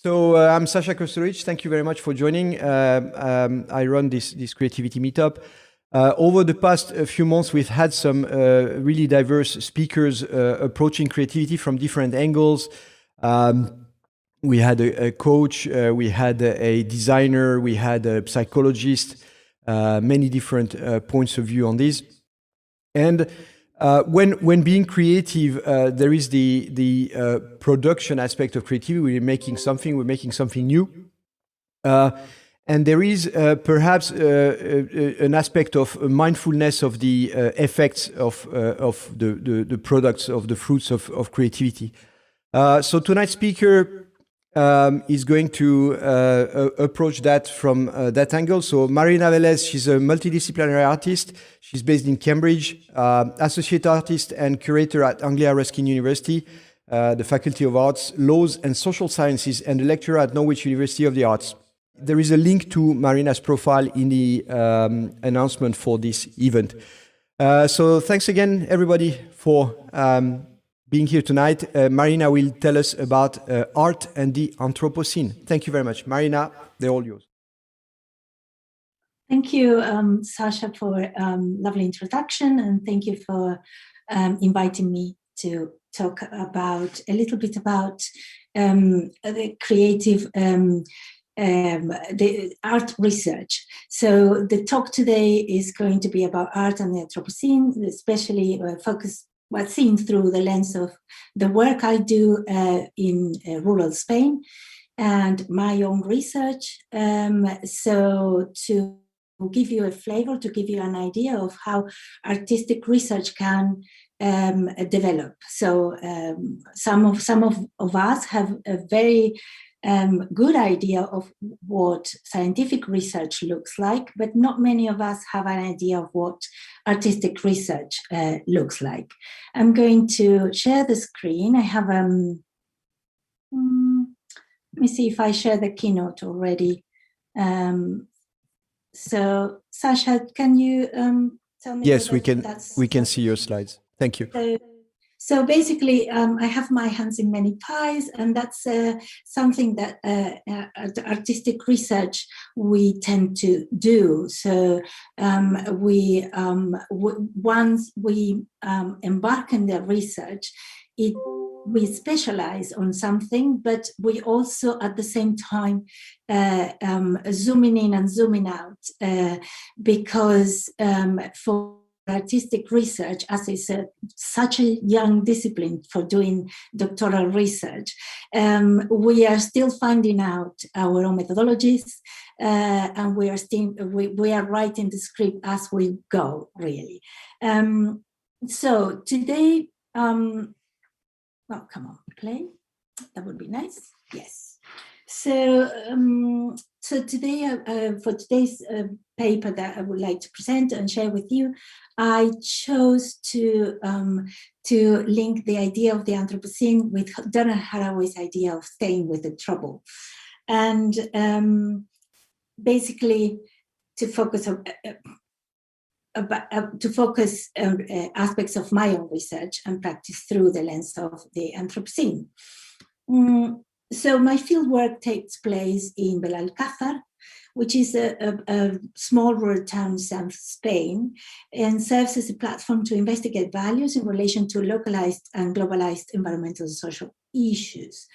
So I'm Sasha Kosturic. Thank you very much for joining. I run this creativity meetup. Over the past few months, we've had some really diverse speakers approaching creativity from different angles. We had a coach, we had a designer, we had a psychologist, many different points of view on this. And when being creative, there is the production aspect of creativity. We're making something new. And there is perhaps an aspect of mindfulness of the effects of the products, of the fruits of creativity. So tonight's speaker is going to approach that from that angle. So Marina Velez, she's a multidisciplinary artist. She's based in Cambridge, associate artist and curator at Anglia Ruskin University, the Faculty of Arts, Laws and Social Sciences, and a lecturer at Norwich University of the Arts. There is a link to Marina's profile in the announcement for this event. So thanks again, everybody, for being here tonight. Marina will tell us about art and the Anthropocene. Thank you very much. Marina, they're all yours. Thank you, Sasha, for lovely introduction, and thank you for inviting me to talk about a little bit about the creative the art research. So the talk today is going to be about art and the Anthropocene, especially seen through the lens of the work I do in rural Spain and my own research. So to give you a flavor, to give you an idea of how artistic research can develop. So some of us have a very good idea of what scientific research looks like, but not many of us have an idea of what artistic research looks like. I'm going to share the screen. I have, let me see if I share the keynote already. So Sasha, can you tell me? Yes, we can see your slides. Thank you. So basically, I have my hands in many pies, and that's something that artistic research we tend to do. So once we embark in the research, we specialize on something, but we also at the same time zooming in and zooming out because for artistic research, as I said, such a young discipline for doing doctoral research, we are still finding out our own methodologies, and we are writing the script as we go, really. So today, oh, come on, play. That would be nice. Yes. So, so today, for today's paper that I would like to present and share with you, I chose to link the idea of the Anthropocene with Donna Haraway's idea of staying with the trouble, and basically to focus on aspects of my own research and practice through the lens of the Anthropocene. So my fieldwork takes place in Belalcázar, which is a small rural town in South Spain, and serves as a platform to investigate values in relation to localized and globalized environmental and social issues.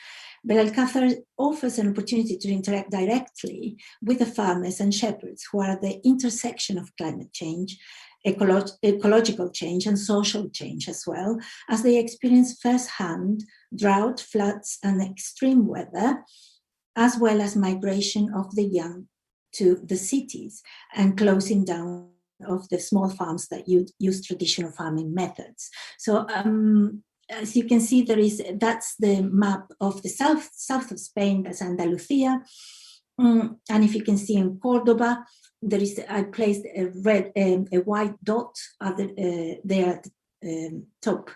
Belalcázar offers an opportunity to interact directly with the farmers and shepherds who are at the intersection of climate change, ecological change, and social change, as well as they experience firsthand drought, floods, and extreme weather, as well as migration of the young to the cities and closing down of the small farms that use traditional farming methods. So as you can see, that's the map of the south of Spain, that's Andalusia. And if you can see in Cordoba, I placed a white dot there at the top,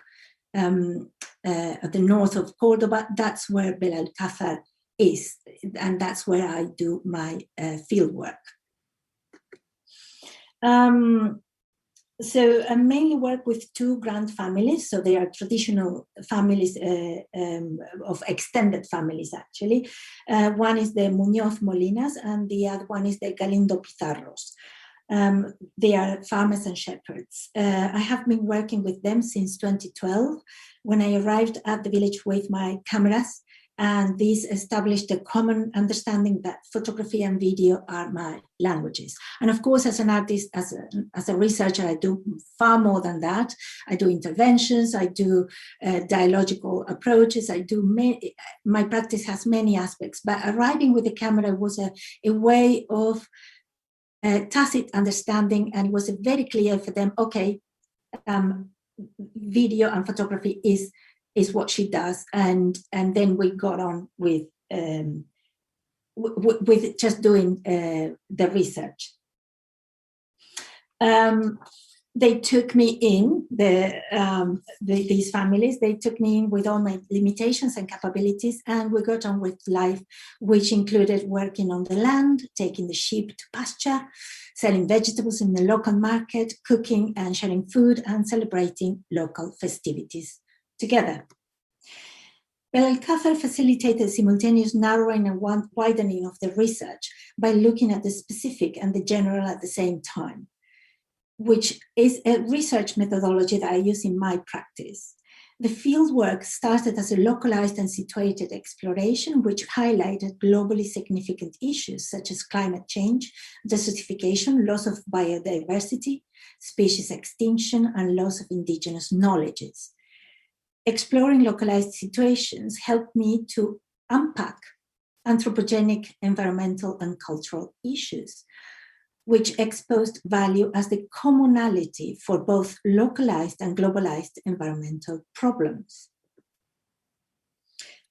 at the north of Cordoba. That's where Belalcázar is, and that's where I do my field work. So I mainly work with two grand families. So they are traditional families of extended families, actually. One is the Muñoz Molinas, and the other one is the Galindo Pizarros. They are farmers and shepherds. I have been working with them since 2012, when I arrived at the village with my cameras, and this established a common understanding that photography and video are my languages. And of course, as an artist, as a researcher, I do far more than that. I do interventions, I do dialogical approaches, my practice has many aspects, but arriving with the camera was a way of tacit understanding, and it was very clear for them, okay, video and photography is what she does, and then we got on with just doing the research. They took me in, these families, they took me in with all my limitations and capabilities, and we got on with life, which included working on the land, taking the sheep to pasture, selling vegetables in the local market, cooking and sharing food, and celebrating local festivities together. Belalcázar facilitated simultaneous narrowing and widening of the research by looking at the specific and the general at the same time, which is a research methodology that I use in my practice. The fieldwork started as a localized and situated exploration, which highlighted globally significant issues such as climate change, desertification, loss of biodiversity, species extinction, and loss of indigenous knowledges. Exploring localized situations helped me to unpack anthropogenic, environmental, and cultural issues, which exposed value as the commonality for both localized and globalized environmental problems.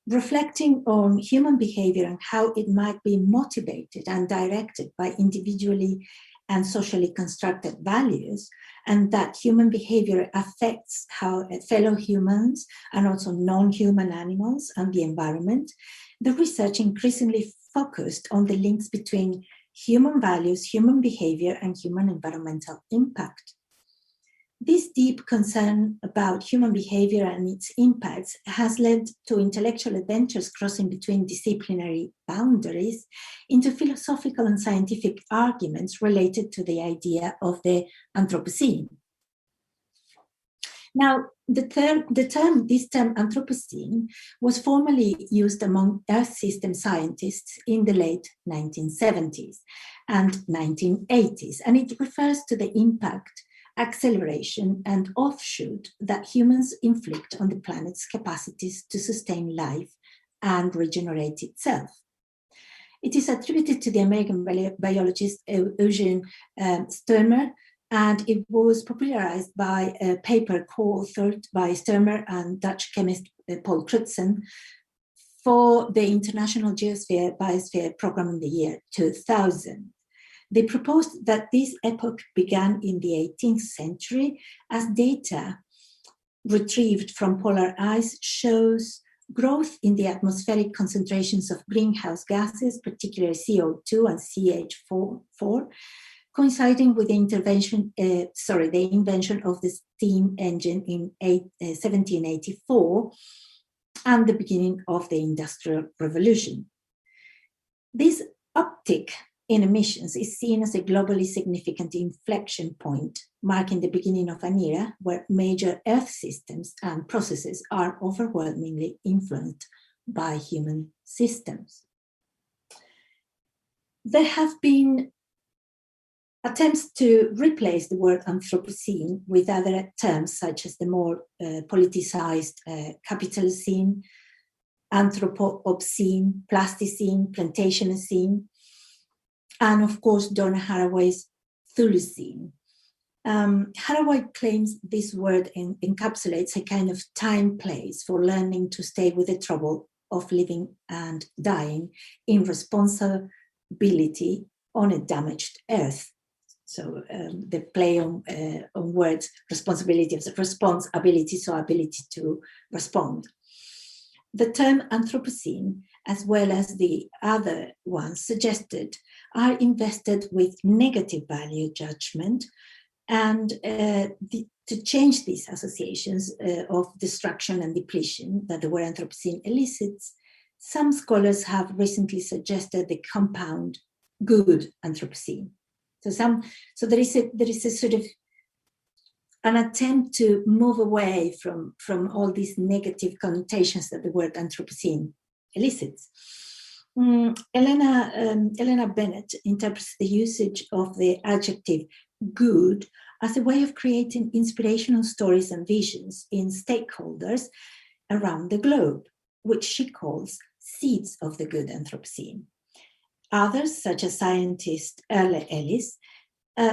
Reflecting on human behavior and how it might be motivated and directed by individually and socially constructed values, and that human behavior affects how fellow humans and also non-human animals and the environment, the research increasingly focused on the links between human values, human behavior, and human environmental impact. This deep concern about human behavior and its impacts has led to intellectual adventures crossing between disciplinary boundaries into philosophical and scientific arguments related to the idea of the Anthropocene. Now, this term Anthropocene was formally used among Earth system scientists in the late 1970s and 1980s, and it refers to the impact, acceleration, and offshoot that humans inflict on the planet's capacities to sustain life and regenerate itself. It is attributed to the American biologist Eugene Sturmer, and it was popularized by a paper co-authored by Sturmer and Dutch chemist Paul Crutzen for the International Biosphere Program in the year 2000. They proposed that this epoch began in the 18th century as data retrieved from polar ice shows growth in the atmospheric concentrations of greenhouse gases, particularly CO2 and CH4, coinciding with the invention of the steam engine in 1784 and the beginning of the Industrial Revolution. This uptick in emissions is seen as a globally significant inflection point, marking the beginning of an era where major Earth systems and processes are overwhelmingly influenced by human systems. There have been attempts to replace the word Anthropocene with other terms such as the more politicized Capitalocene, Anthropocene, Plasticene, Plantationocene, and of course Donna Haraway's Thulucene. Haraway claims this word encapsulates a kind of time place for learning to stay with the trouble of living and dying in responsibility on a damaged earth. So the play on words, responsibility of responsibility, so ability to respond. The term Anthropocene, as well as the other ones suggested, are invested with negative value judgment And to change these associations of destruction and depletion that the word Anthropocene elicits, some scholars have recently suggested the compound good Anthropocene. So there is a sort of an attempt to move away from all these negative connotations that the word Anthropocene elicits. Elena Bennett interprets the usage of the adjective good as a way of creating inspirational stories and visions in stakeholders around the globe, which she calls seeds of the good Anthropocene. Others, such as scientist Erle Ellis,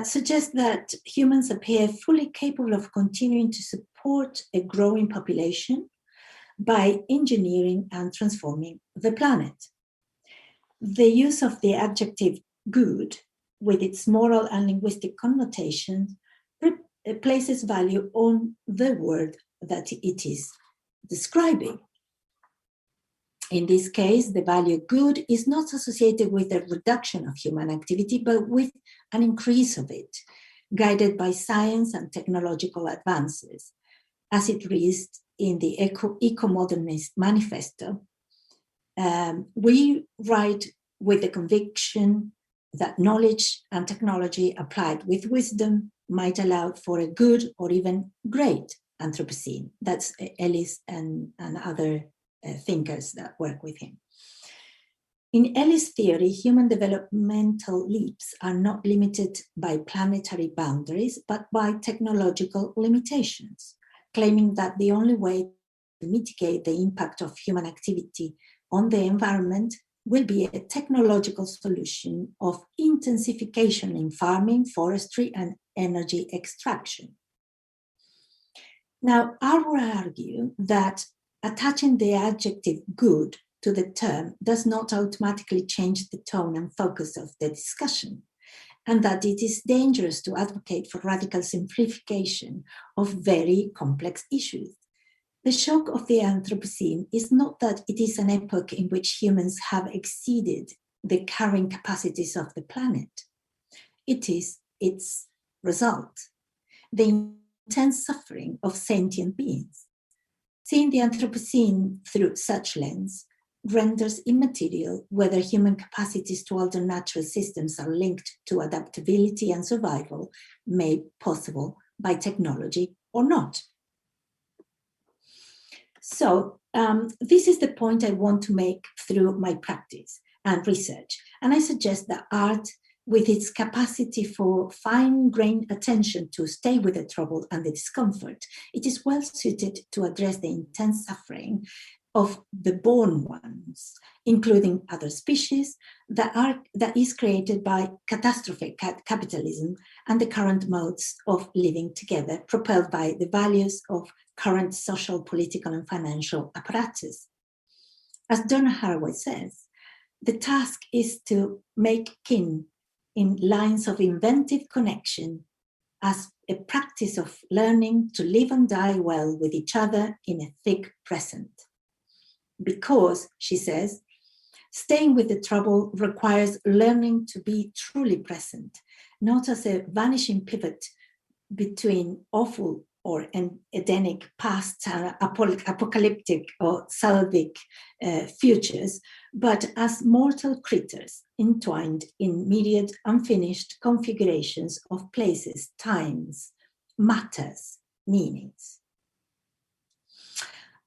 suggest that humans appear fully capable of continuing to support a growing population by engineering and transforming the planet. The use of the adjective good, with its moral and linguistic connotations, places value on the word that it is describing. In this case, the value good is not associated with the reduction of human activity, but with an increase of it, guided by science and technological advances, as it reads in the Eco-Modernist Manifesto. We write with the conviction that knowledge and technology applied with wisdom might allow for a good or even great Anthropocene. That's Ellis and other thinkers that work with him. In Ellis' theory, human developmental leaps are not limited by planetary boundaries, but by technological limitations, claiming that the only way to mitigate the impact of human activity on the environment will be a technological solution of intensification in farming, forestry, and energy extraction. Now, I would argue that attaching the adjective good to the term does not automatically change the tone and focus of the discussion, and that it is dangerous to advocate for radical simplification of very complex issues. The shock of the Anthropocene is not that it is an epoch in which humans have exceeded the carrying capacities of the planet. It is its result, the intense suffering of sentient beings. Seeing the Anthropocene through such lens renders immaterial whether human capacities to alter natural systems are linked to adaptability and survival made possible by technology or not. So this is the point I want to make through my practice and research. And I suggest that art, with its capacity for fine-grained attention to stay with the trouble and the discomfort, it is well suited to address the intense suffering of the born ones, including other species, that is created by catastrophic capitalism and the current modes of living together, propelled by the values of current social, political, and financial apparatus. As Donna Haraway says, the task is to make kin in lines of inventive connection as a practice of learning to live and die well with each other in a thick present. Because, she says, staying with the trouble requires learning to be truly present, not as a vanishing pivot between awful or an Edenic past, apocalyptic or salvic futures, but as mortal critters entwined in myriad unfinished configurations of places, times, matters, meanings.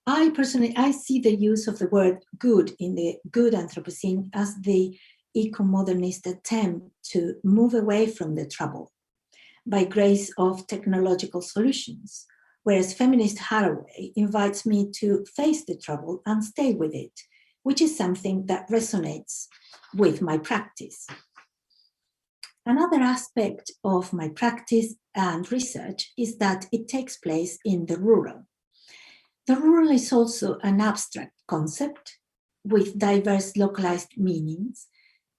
I see the use of the word good in the good Anthropocene as the eco-modernist attempt to move away from the trouble by grace of technological solutions, whereas feminist Haraway invites me to face the trouble and stay with it, which is something that resonates with my practice. Another aspect of my practice and research is that it takes place in the rural. The rural is also an abstract concept with diverse localized meanings,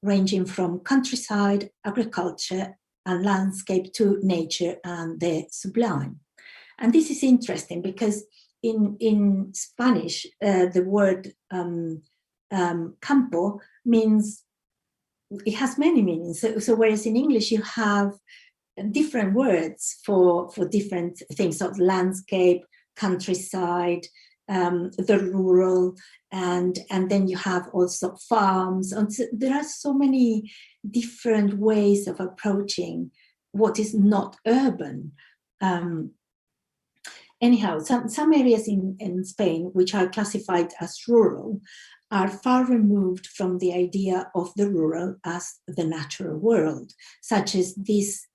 ranging from countryside, agriculture, and landscape to nature and the sublime. And this is interesting because in Spanish, the word campo means, it has many meanings. So whereas in English you have different words for different things, so landscape, countryside, the rural, and then you have also farms. And so there are so many different ways of approaching what is not urban. Anyhow, some areas in Spain, which are classified as rural, are far removed from the idea of the rural as the natural world, such as this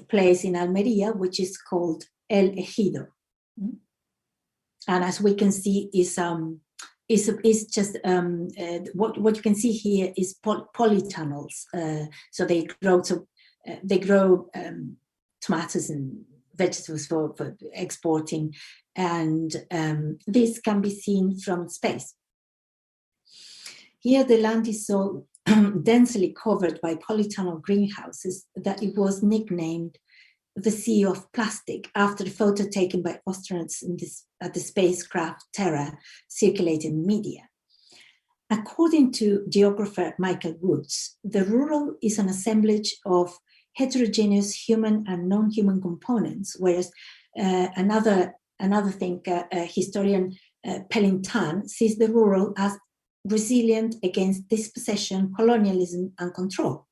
place in Almeria, which is called El Ejido. And as we can see, is just what you can see here is polytunnels. So they grow tomatoes and vegetables for exporting, and this can be seen from space. Here the land is so densely covered by polytunnel greenhouses that it was nicknamed the Sea of Plastic, after a photo taken by astronauts at the spacecraft Terra circulated in media. According to geographer Michael Woods, the rural is an assemblage of heterogeneous human and non-human components, whereas another historian, Pellintan, sees the rural as resilient against dispossession, colonialism, and control.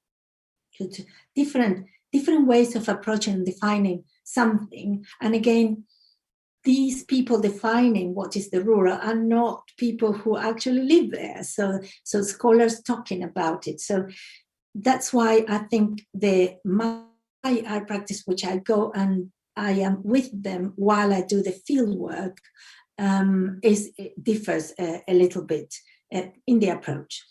So different ways of approaching and defining something. And again, these people defining what is the rural are not people who actually live there. So scholars talking about it. So that's why I think my art practice, which I go and I am with them while I do the field work, differs a little bit in the approach.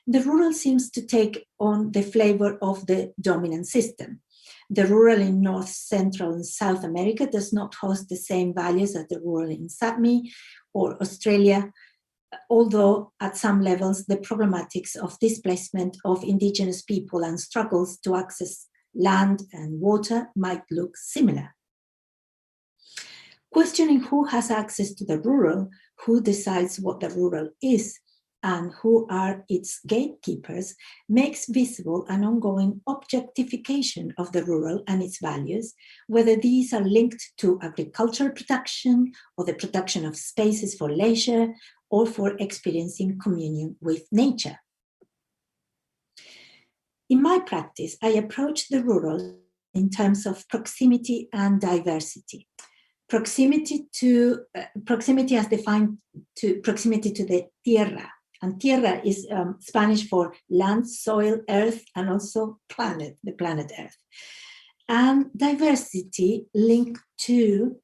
The rural seems to take on the flavor of the dominant system. The rural in North, Central, and South America does not host the same values as the rural in Sapmi or Australia, although at some levels the problematics of displacement of indigenous people and struggles to access land and water might look similar. Questioning who has access to the rural, who decides what the rural is, and who are its gatekeepers makes visible an ongoing objectification of the rural and its values, whether these are linked to agricultural production or the production of spaces for leisure or for experiencing communion with nature. In my practice, I approach the rural in terms of proximity and diversity. Proximity as defined to proximity to the tierra. And tierra is Spanish for land, soil, earth, and also planet, the planet Earth. And diversity linked to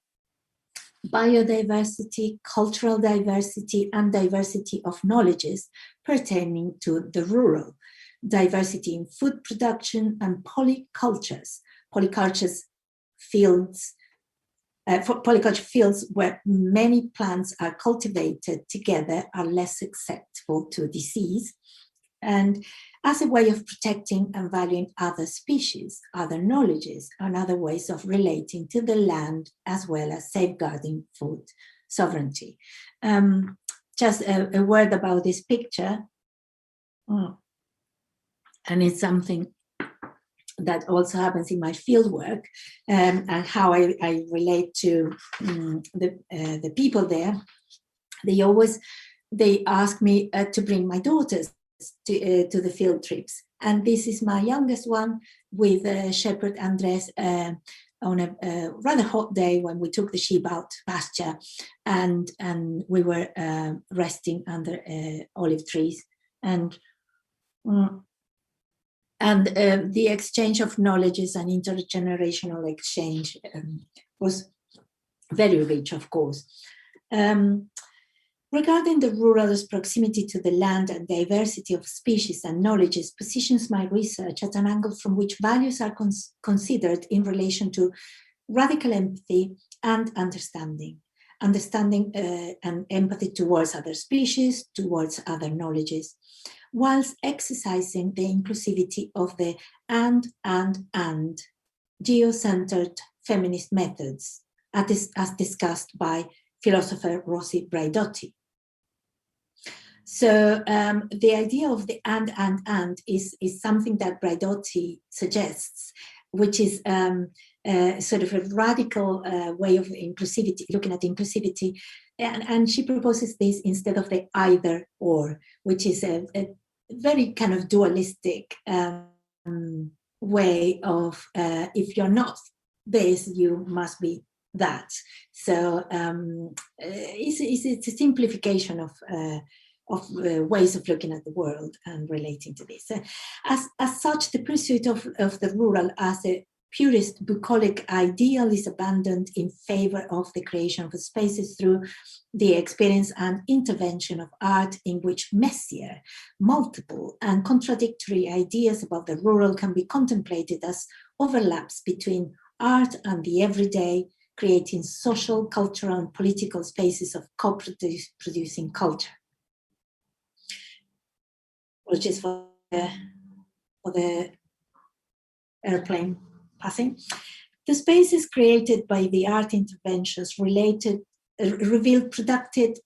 biodiversity, cultural diversity, and diversity of knowledges pertaining to the rural. Diversity in food production and polycultures. Polyculture fields where many plants are cultivated together are less susceptible to disease, and as a way of protecting and valuing other species, other knowledges, and other ways of relating to the land, as well as safeguarding food sovereignty. Just a word about this picture. And it's something that also happens in my field work, and how I relate to the people there. They ask me to bring my daughters to the field trips, and this is my youngest one with Shepherd Andres on a rather hot day when we took the sheep out pasture, and we were resting under olive trees, and the exchange of knowledges and intergenerational exchange was very rich, of course. Regarding the rural's proximity to the land and diversity of species and knowledges positions my research at an angle from which values are considered in relation to radical empathy and understanding and empathy towards other species, towards other knowledges, whilst exercising the inclusivity of the and geo-centered feminist methods, as discussed by philosopher Rossi Braidotti. So the idea of the and is something that Braidotti suggests which is sort of a radical way of inclusivity, looking at inclusivity. And she proposes this instead of the either or, which is a very kind of dualistic way of if you're not this, you must be that. So it's a simplification of ways of looking at the world and relating to this. As such, the pursuit of the rural as a purist bucolic ideal is abandoned in favor of the creation of spaces through the experience and intervention of art, in which messier, multiple and contradictory ideas about the rural can be contemplated as overlaps between art and the everyday, creating social, cultural and political spaces of co-producing culture. Apologies for the airplane passing. The spaces created by the art interventions revealed productive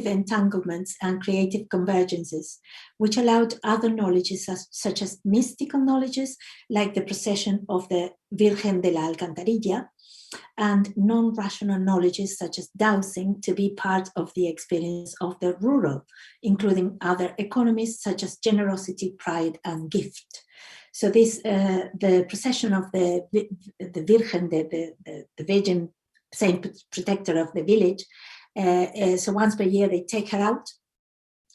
entanglements and creative convergences, which allowed other knowledges such as mystical knowledges, like the procession of the Virgen de la Alcantarilla, and non-rational knowledges such as dowsing to be part of the experience of the rural, including other economies such as generosity, pride, and gift. So this, the procession of the Virgen, the Virgin Saint Protector of the village. So once per year they take her out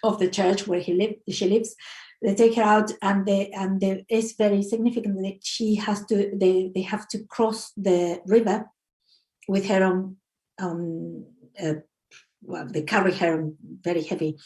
of the church where she lives. They take her out, and it's very significant that she has to. They have to cross the river with her on. Well, they carry her on very heavy.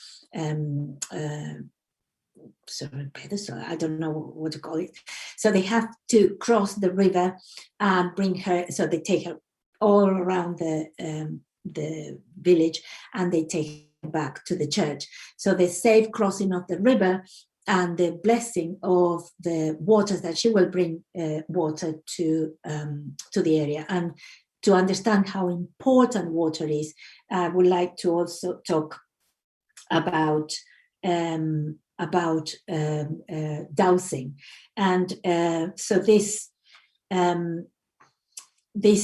Sort of pedestal, I don't know what to call it. So they have to cross the river and bring her. So they take her all around the village, and they take her back to the church. So the safe crossing of the river and the blessing of the waters, that she will bring water to the area. And to understand how important water is, I would like to also talk about dowsing. And so this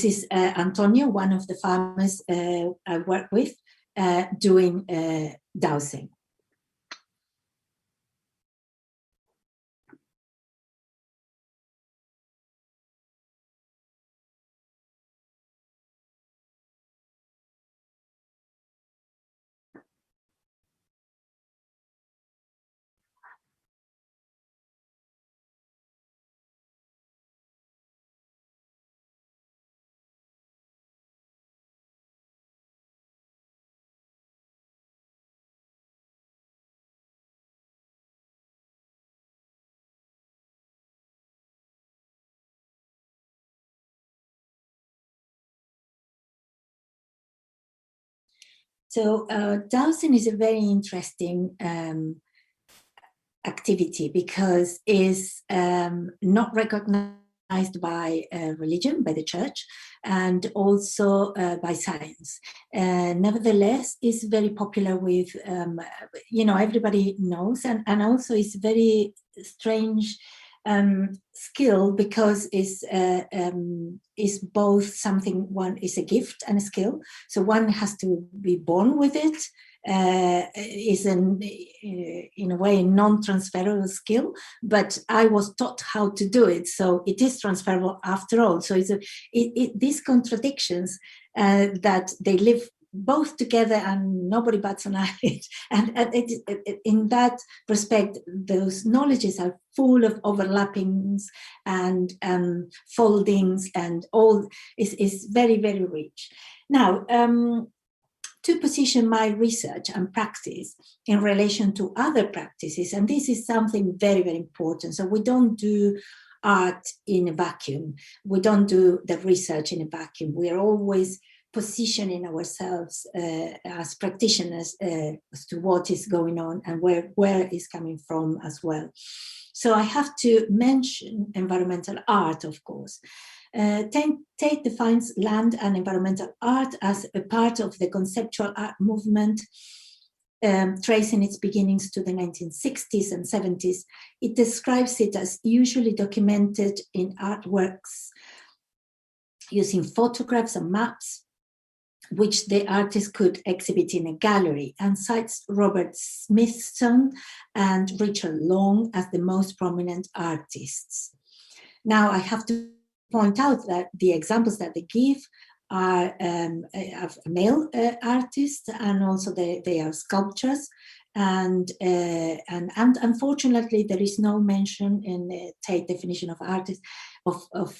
is Antonio, one of the farmers I work with, doing dowsing. So dowsing is a very interesting activity because it's not recognized by religion, by the church, and also by science. Nevertheless, it's very popular with, everybody knows, and also it's very strange skill, because is both something, one is a gift and a skill. So one has to be born with it. Is in a way a non-transferable skill, but I was taught how to do it, so it is transferable after all. So these contradictions that they live both together and nobody bats an eyelid. And in that respect, those knowledges are full of overlappings and foldings, and all is very, very rich. Now, to position my research and practice in relation to other practices, and this is something very, very important. So we don't do art in a vacuum. We don't do the research in a vacuum. We are always positioning ourselves as practitioners as to what is going on and where is coming from as well. So I have to mention environmental art, of course. Tate defines land and environmental art as a part of the conceptual art movement tracing its beginnings to the 1960s and 70s, it describes it as usually documented in artworks using photographs and maps, which the artist could exhibit in a gallery, and cites Robert Smithson and Richard Long as the most prominent artists. Now, I have to point out that the examples that they give are of male artists, and also they are sculptures. And unfortunately, there is no mention in the Tate definition of artists, of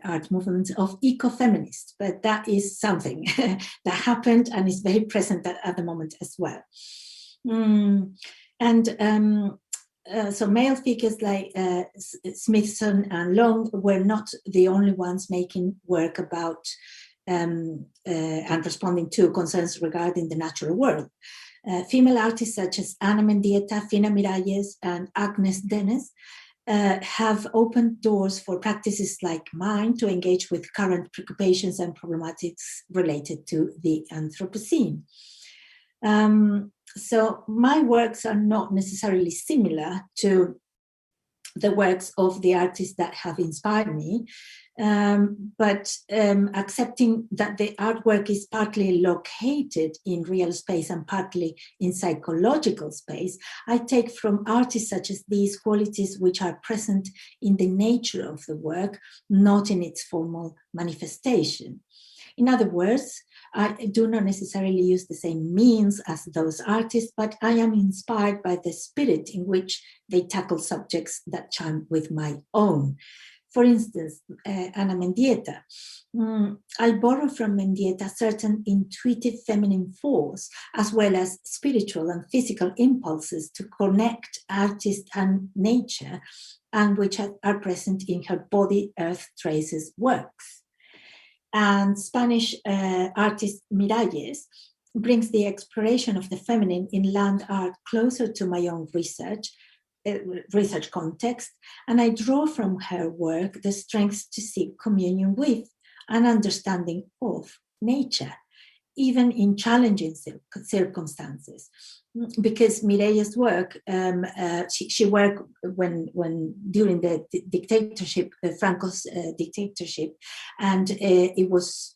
art movements, of ecofeminists, but that is something that happened and is very present at the moment as well. So male figures like Smithson and Long were not the only ones making work about and responding to concerns regarding the natural world. Female artists such as Ana Mendieta, Fina Miralles, and Agnes Dennis have opened doors for practices like mine to engage with current preoccupations and problematics related to the Anthropocene. So my works are not necessarily similar to the works of the artists that have inspired me, but accepting that the artwork is partly located in real space and partly in psychological space, I take from artists such as these qualities which are present in the nature of the work, not in its formal manifestation. In other words, I do not necessarily use the same means as those artists, but I am inspired by the spirit in which they tackle subjects that chime with my own. For instance, Ana Mendieta. I borrow from Mendieta certain intuitive feminine force, as well as spiritual and physical impulses to connect artist and nature, and which are present in her Body Earth Traces works. And Spanish artist Miralles brings the exploration of the feminine in land art closer to my own research context, and I draw from her work the strength to seek communion with and understanding of nature, even in challenging circumstances. Because Mireille's work, she worked when during the dictatorship, Franco's dictatorship, and it was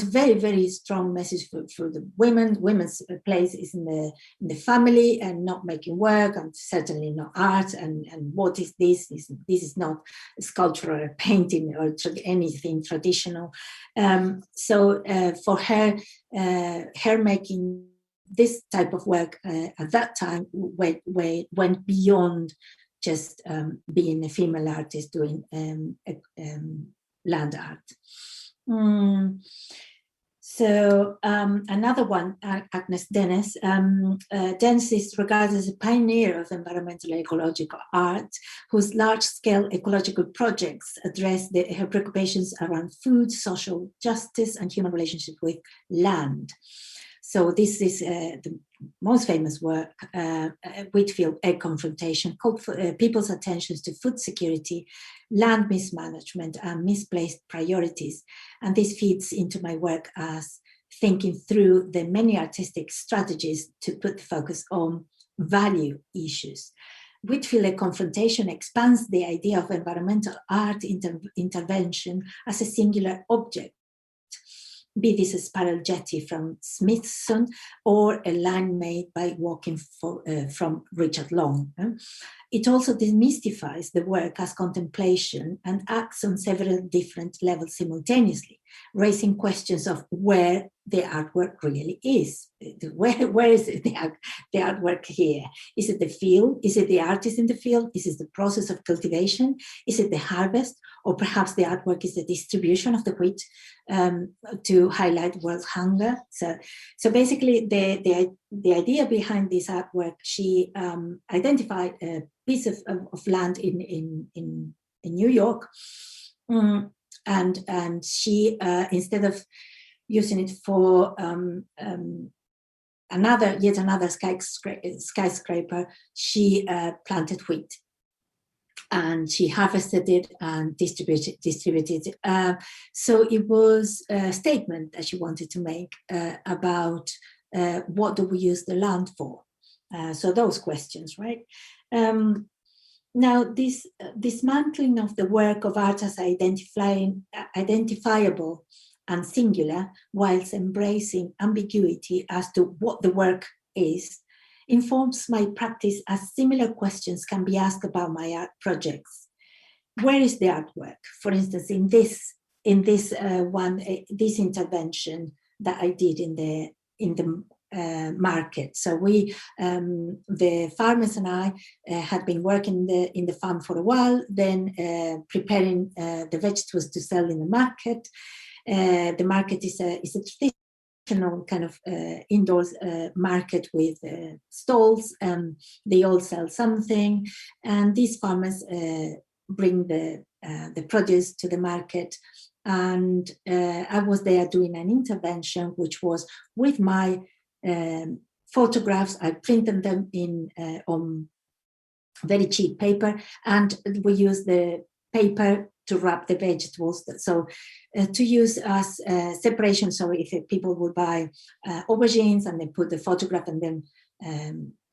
very, very strong message for the women. Women's place is in the family and not making work, and certainly not art. And what is this? This is not sculpture or painting or anything traditional. So for her, her making this type of work at that time went beyond just being a female artist doing land art. So another one, Agnes Dennis. Dennis is regarded as a pioneer of environmental ecological art, whose large-scale ecological projects address her preoccupations around food, social justice, and human relationship with land. So this is the most famous work, Whitfield Egg Confrontation, called for people's attentions to food security, land mismanagement, and misplaced priorities. And this feeds into my work as thinking through the many artistic strategies to put the focus on value issues. Whitfield Egg Confrontation expands the idea of environmental art intervention as a singular object, be this a spiral jetty from Smithson or a line made by walking from Richard Long. It also demystifies the work as contemplation and acts on several different levels simultaneously, raising questions of where the artwork really is. Where is the artwork here? Is it the field? Is it the artist in the field? Is it the process of cultivation? Is it the harvest? Or perhaps the artwork is the distribution of the wheat to highlight world hunger. So basically the idea behind this artwork, she identified a piece of land in New York, and she instead of using it for yet another skyscraper, she planted wheat. And she harvested it and distributed it. So it was a statement that she wanted to make about what do we use the land for? So those questions, right? Now, this dismantling of the work of art as identifiable and singular, whilst embracing ambiguity as to what the work is, informs my practice, as similar questions can be asked about my art projects. Where is the artwork? For instance, in this intervention that I did in the market. So we, the farmers and I, had been working in the farm for a while, then preparing the vegetables to sell in the market. The market is a traditional kind of indoors market with stalls. They all sell something, and these farmers bring the produce to the market. And I was there doing an intervention, which was with my photographs. I printed them on very cheap paper, and we use the paper to wrap the vegetables. So to use as separation. So if people would buy aubergines and they put the photograph and then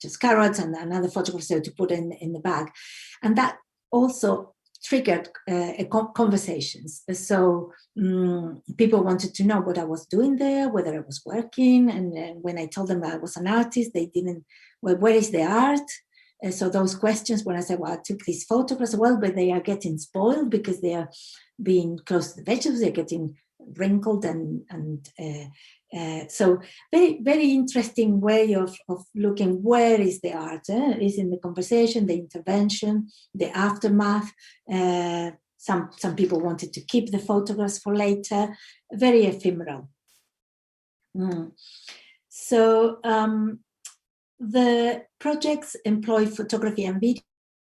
just carrots and another photograph, so to put in the bag. And that also triggered conversations. So people wanted to know what I was doing there, whether I was working. And when I told them I was an artist, they didn't, well, where is the art? So those questions, when I said, well, I took these photographs, well, but they are getting spoiled because they are being close to the vegetables, they're getting wrinkled and so very, very interesting way of looking where is the art, is in the conversation, the intervention, the aftermath. Some people wanted to keep the photographs for later, very ephemeral. So the projects employ photography and video,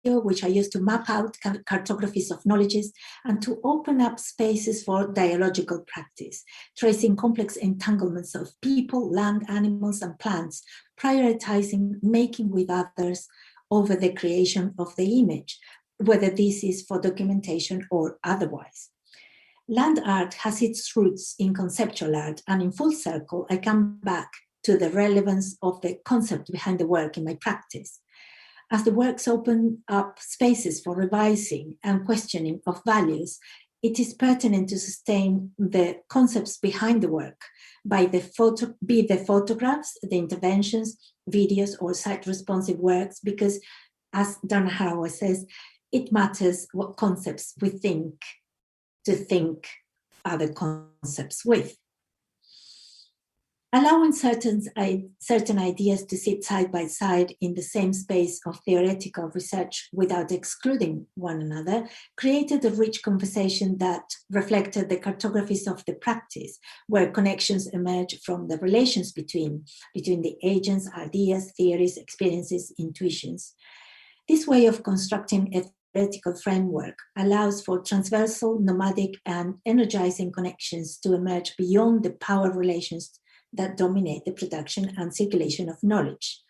which I use to map out cartographies of knowledges and to open up spaces for dialogical practice, tracing complex entanglements of people, land, animals, and plants, prioritizing making with others over the creation of the image, whether this is for documentation or otherwise. Land art has its roots in conceptual art, and in full circle, I come back to the relevance of the concept behind the work in my practice. As the works open up spaces for revising and questioning of values, it is pertinent to sustain the concepts behind the work, be the photographs, the interventions, videos, or site-responsive works, because, as Donna Haraway says, it matters what concepts we think to think other concepts with. Allowing certain ideas to sit side by side in the same space of theoretical research without excluding one another created a rich conversation that reflected the cartographies of the practice, where connections emerge from the relations between the agents, ideas, theories, experiences, intuitions. This way of constructing a theoretical framework allows for transversal, nomadic, and energizing connections to emerge beyond the power relations that dominate the production and circulation of knowledge.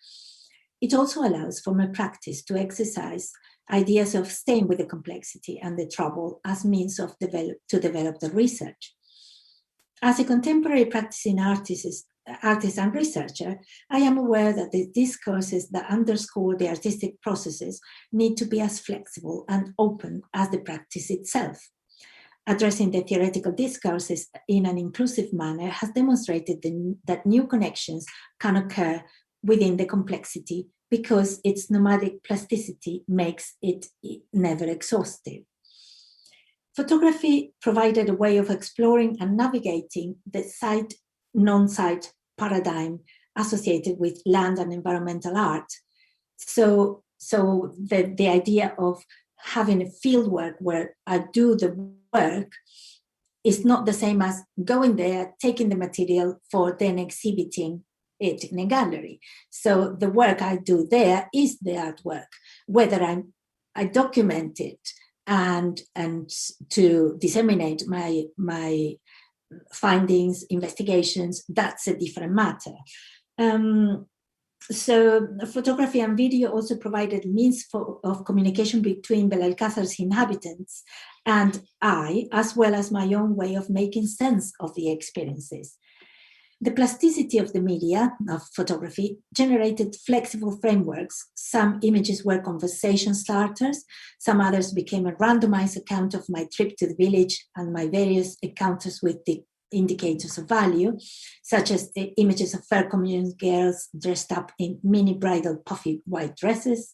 It also allows for my practice to exercise ideas of staying with the complexity and the trouble as means of to develop the research. As a contemporary practicing artist and researcher, I am aware that the discourses that underscore the artistic processes need to be as flexible and open as the practice itself. Addressing the theoretical discourses in an inclusive manner has demonstrated that new connections can occur within the complexity because its nomadic plasticity makes it never exhaustive. Photography provided a way of exploring and navigating the site, non-site paradigm associated with land and environmental art. So the idea of having a field work where I do the work is not the same as going there, taking the material for then exhibiting it in a gallery. So the work I do there is the artwork, whether I document it and to disseminate my findings, investigations, that's a different matter. So photography and video also provided means of communication between Belalcázar's inhabitants and I, as well as my own way of making sense of the experiences. The plasticity of the media of photography generated flexible frameworks. Some images were conversation starters, some others became a randomized account of my trip to the village and my various encounters with the indicators of value, such as the images of fair community girls dressed up in mini bridal puffy white dresses,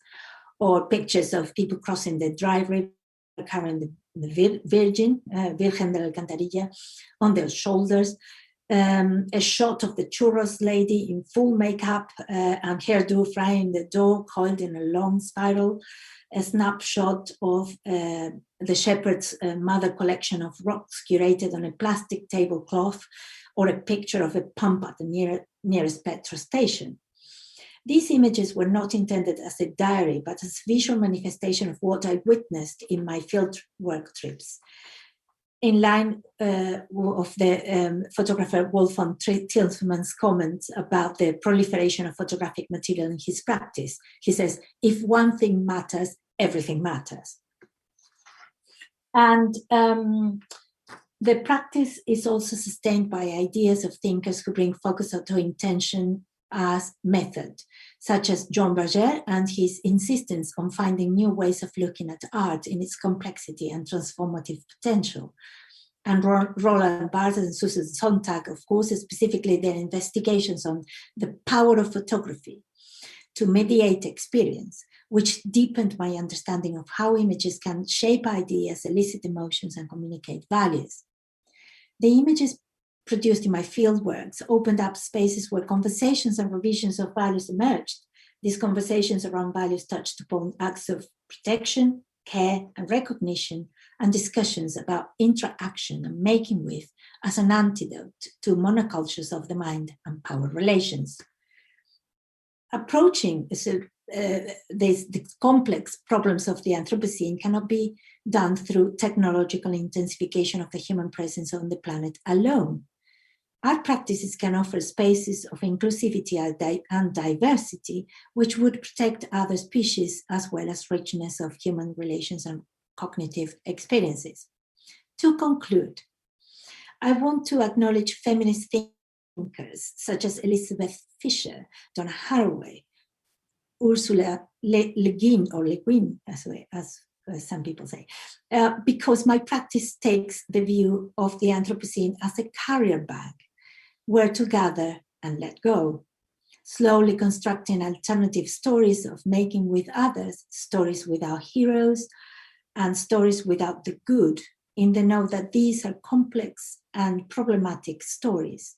or pictures of people crossing the dry river carrying the Virgin de la Alcantarilla on their shoulders, a shot of the churros lady in full makeup and hairdo frying the dough coiled in a long spiral, a snapshot of the shepherd's mother collection of rocks curated on a plastic tablecloth, or a picture of a pump at the nearest petrol station. These images were not intended as a diary, but as visual manifestation of what I witnessed in my fieldwork trips. In line of the photographer Wolfgang Tillmann's comments about the proliferation of photographic material in his practice, he says, if one thing matters, everything matters. And the practice is also sustained by ideas of thinkers who bring focus to intention as method, such as John Berger and his insistence on finding new ways of looking at art in its complexity and transformative potential. And Roland Barthes and Susan Sontag, of course, specifically their investigations on the power of photography to mediate experience, which deepened my understanding of how images can shape ideas, elicit emotions, and communicate values. The images produced in my fieldworks opened up spaces where conversations and revisions of values emerged. These conversations around values touched upon acts of protection, care, and recognition, and discussions about interaction and making with as an antidote to monocultures of the mind and power relations. Approaching these complex problems of the Anthropocene cannot be done through technological intensification of the human presence on the planet alone. Art practices can offer spaces of inclusivity and diversity, which would protect other species as well as richness of human relations and cognitive experiences. To conclude, I want to acknowledge feminist thinkers such as Elizabeth Fisher, Donna Haraway, Ursula Le Guin, or Le Guin, as some people say, because my practice takes the view of the Anthropocene as a carrier bag, where to gather and let go, slowly constructing alternative stories of making with others, stories without heroes, and stories without the good, in the note that these are complex and problematic stories.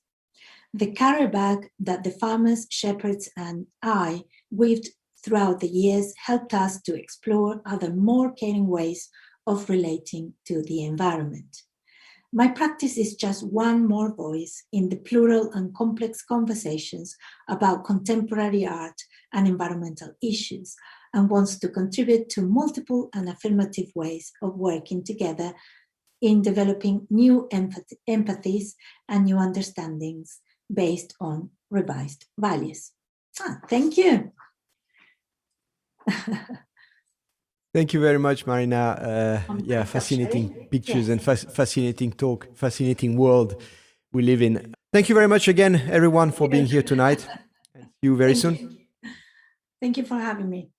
The carrier bag that the farmers, shepherds, and I weaved throughout the years helped us to explore other more caring ways of relating to the environment. My practice is just one more voice in the plural and complex conversations about contemporary art and environmental issues, and wants to contribute to multiple and affirmative ways of working together in developing new empathies and new understandings based on revised values. Thank you. Thank you very much, Marina. Fascinating pictures and fascinating talk, fascinating world we live in. Thank you very much again, everyone, for being here tonight. See you very soon. Thank you for having me.